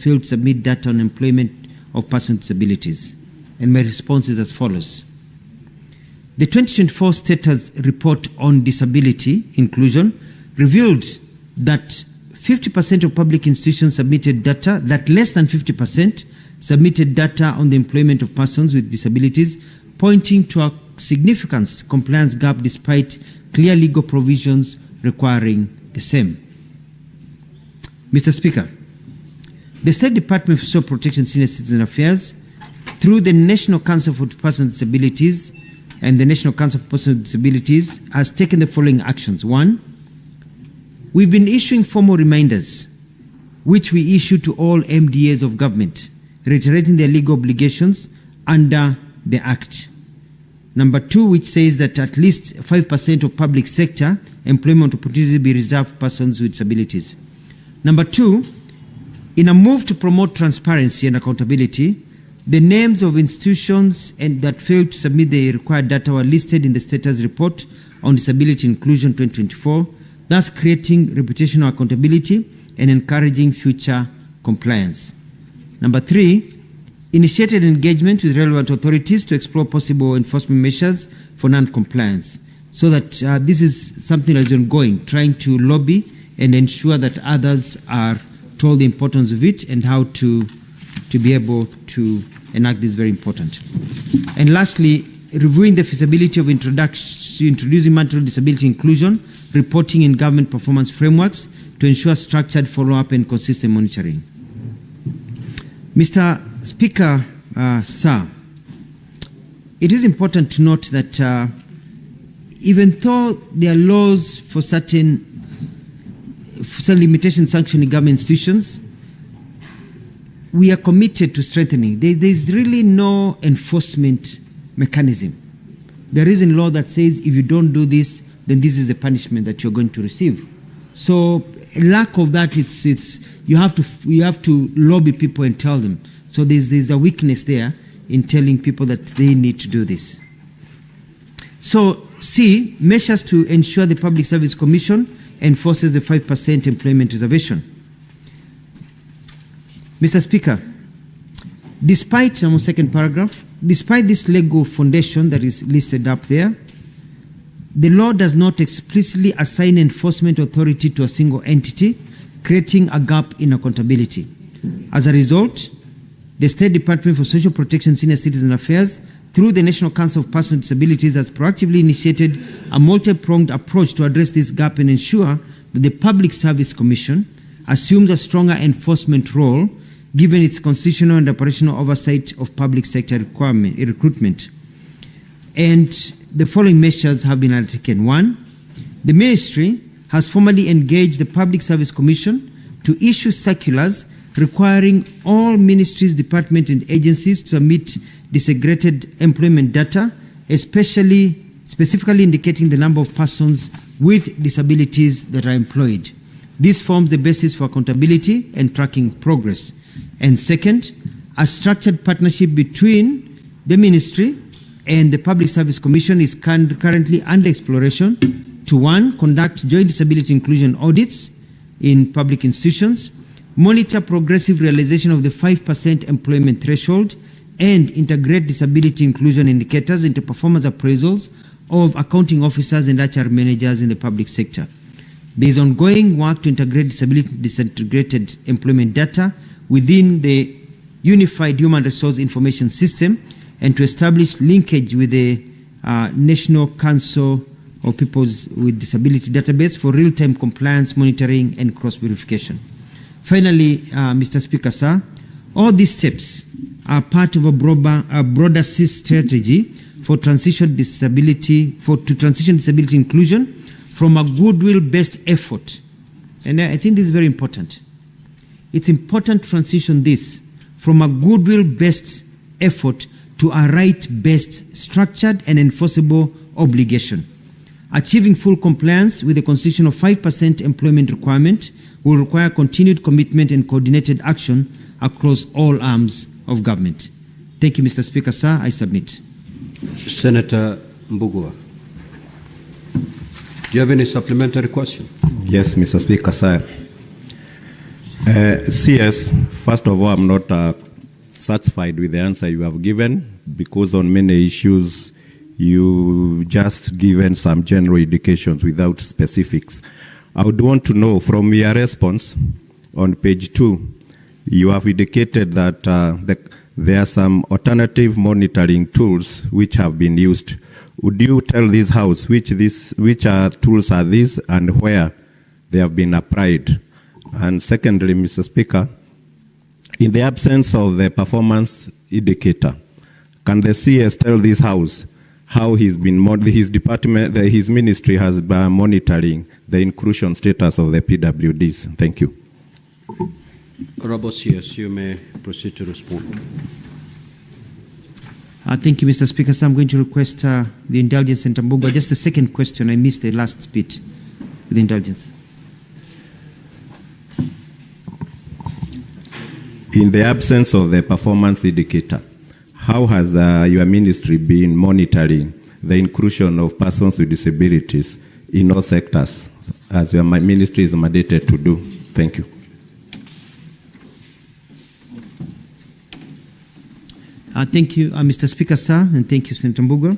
failed to submit data on employment of persons with disabilities. And my response is as follows. The 2024 status report on disability inclusion revealed that 50% of public institutions submitted data, that less than 50% submitted data on the employment of persons with disabilities, pointing to a significant compliance gap despite clear legal provisions requiring the same. Mr. Speaker, the State Department for Social Protection and Senior Citizen Affairs, through the National Council for Persons with Disabilities and the National Council for Persons with Disabilities, has taken the following actions. 1, we've been issuing formal reminders, which we issue to all MDAs of government, reiterating their legal obligations under the Act. Number 2, which says that at least 5% of public sector employment opportunities be reserved for persons with disabilities. Number 2, in a move to promote transparency and accountability, the names of institutions that failed to submit the required data were listed in the status report on disability inclusion 2024, thus creating reputational accountability and encouraging future compliance. Number 3, initiated engagement with relevant authorities to explore possible enforcement measures for non-compliance, so that this is something that is ongoing, trying to lobby and ensure that others are told the importance of it and how to be able to enact this very important. And lastly, reviewing the feasibility of introducing mandatory disability inclusion reporting in government performance frameworks to ensure structured follow-up and consistent monitoring. Mr. Speaker, sir, it is important to note that even though there are laws for certain limitations sanctioning government institutions, we are committed to strengthening. There is really no enforcement mechanism. There is a law that says if you don't do this, then this is the punishment that you're going to receive. So, lack of that, you have to lobby people and tell them. So there's a weakness there in telling people that they need to do this. So, C, measures to ensure the Public Service Commission enforces the 5% employment reservation. Mr. Speaker, despite second paragraph, despite this legal foundation that is listed up there, the law does not explicitly assign enforcement authority to a single entity, creating a gap in accountability. As a result, the State Department for Social Protection and Senior Citizen Affairs, through the National Council of Persons with Disabilities, has proactively initiated a multi-pronged approach to address this gap and ensure that the Public Service Commission assumes a stronger enforcement role given its constitutional and operational oversight of public sector recruitment. And the following measures have been undertaken. 1, the Ministry has formally engaged the Public Service Commission to issue circulars requiring all ministries, departments, and agencies to submit disaggregated employment data, specifically indicating the number of persons with disabilities that are employed. This forms the basis for accountability and tracking progress. And second, a structured partnership between the Ministry and the Public Service Commission is currently under exploration to 1, conduct joint disability inclusion audits in public institutions, monitor progressive realization of the 5% employment threshold, and integrate disability inclusion indicators into performance appraisals of accounting officers and HR managers in the public sector. There is ongoing work to integrate disintegrated employment data within the Unified Human Resource Information System and to establish linkage with the National Council of People with Disability database for real-time compliance monitoring and cross-verification. Finally, Mr. Speaker, sir, all these steps are part of a broader strategy for transition disability inclusion from a goodwill-based effort. And I think this is very important. It's important to transition this from a goodwill-based effort to a right-based, structured and enforceable obligation. Achieving full compliance with the constitutional 5% employment requirement will require continued commitment and coordinated action across all arms of government. Thank you, Mr. Speaker, sir. I submit. Senator Mbugua, do you have any supplementary question? Yes, Mr. Speaker, sir. CS, first of all, I'm not satisfied with the answer you have given, because on many issues you just given some general indications without specifics. I would want to know from your response on page 2, you have indicated that there are some alternative monitoring tools which have been used. Would you tell this House which tools are these and where they have been applied? And secondly, Mr. Speaker, in the absence of the performance indicator, can the CS tell this House how his department, his ministry has been monitoring the inclusion status of the PWDs? Thank you. Honorable CS, you may proceed to respond. Thank you, Mr. Speaker. So I'm going to request the indulgence, Senator Mbugua. Just the second question, I missed the last bit with the indulgence. In the absence of the performance indicator, how has your ministry been monitoring the inclusion of persons with disabilities in all sectors, as your ministry is mandated to do? Thank you. Thank you, Mr. Speaker, sir, and thank you, Senator Mbugua.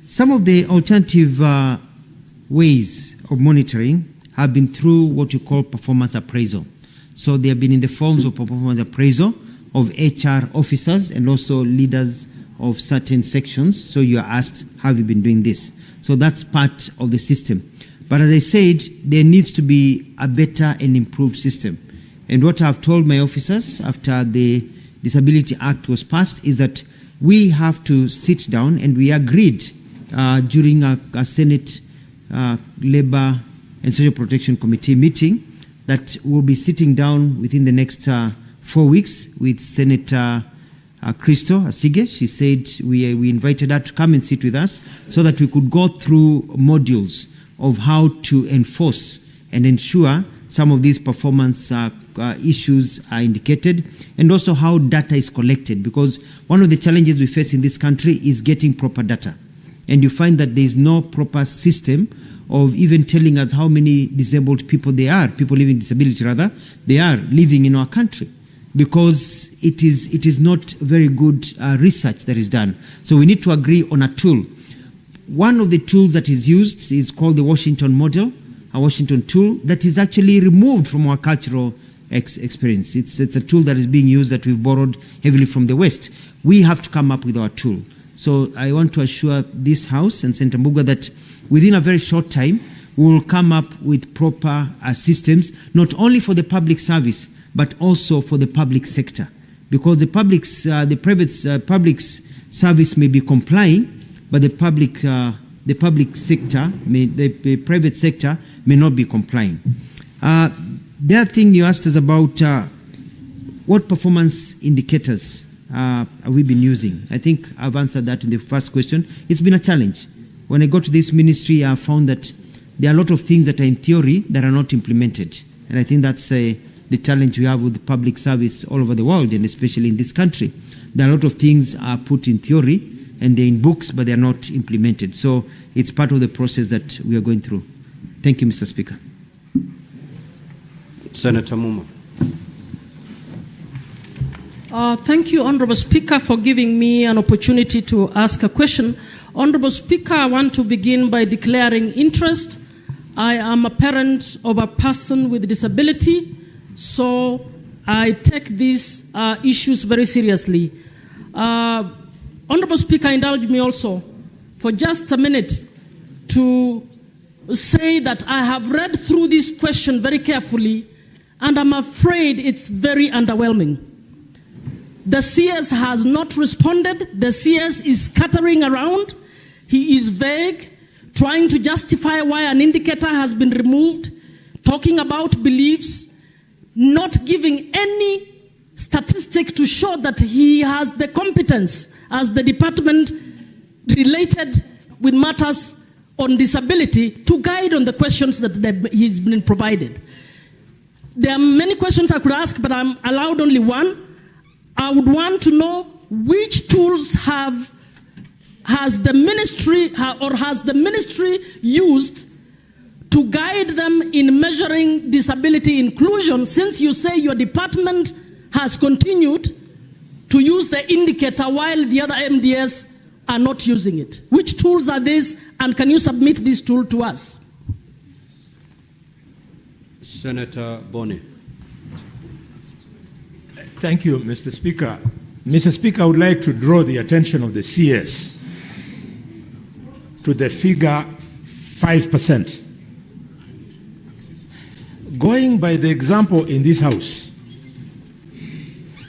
Some of the alternative ways of monitoring have been through what you call performance appraisal. So they have been in the forms of performance appraisal of HR officers and also leaders of certain sections. So you are asked, have you been doing this? So that's part of the system. But as I said, there needs to be a better and improved system. And what I've told my officers after the Disability Act was passed is that we have to sit down, and we agreed during a Senate Labor and Social Protection Committee meeting that we'll be sitting down within the next 4 weeks with Senator Christo Asige. She said we invited her to come and sit with us so that we could go through modules of how to enforce and ensure some of these performance issues are indicated, and also how data is collected, because one of the challenges we face in this country is getting proper data. And you find that there is no proper system of even telling us how many disabled people there are, people living with disability rather, they are living in our country, because it is not very good research that is done. So we need to agree on a tool. One of the tools that is used is called the Washington model, a Washington tool that is actually removed from our cultural experience. It's a tool that is being used that we've borrowed heavily from the West. We have to come up with our tool. So I want to assure this House and Senator Mbugua that within a very short time, we will come up with proper systems, not only for the public service, but also for the public sector. Because the private service may be complying, but the private sector may not be complying. The other thing you asked us about what performance indicators have we been using. I think I've answered that in the first question. It's been a challenge. When I got to this ministry, I found that there are a lot of things that are in theory that are not implemented. And I think that's the challenge we have with the public service all over the world, and especially in this country. There are a lot of things are put in theory and they're in books, but they're not implemented. So it's part of the process that we are going through. Thank you, Mr. Speaker. Senator Muma. Thank you, Honorable Speaker, for giving me an opportunity to ask a question. Honorable Speaker, I want to begin by declaring interest. I am a parent of a person with disability, so I take these issues very seriously. Honorable Speaker, indulge me also for just a minute to say that I have read through this question very carefully, and I'm afraid it's very underwhelming. The CS has not responded. The CS is scattering around. He is vague, trying to justify why an indicator has been removed, talking about beliefs, not giving any statistic to show that he has the competence as the department related with matters on disability to guide on the questions that he's been provided. There are many questions I could ask, but I'm allowed only one. I would want to know which tools has the ministry used to guide them in measuring disability inclusion, since you say your department has continued to use the indicator while the other MDS are not using it? Which tools are these, and can you submit this tool to us? Senator Boni. Thank you, Mr. Speaker. Mr. Speaker, I would like to draw the attention of the CS to the figure 5%. Going by the example in this House,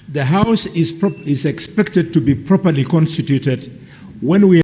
the House is expected to be properly constituted when we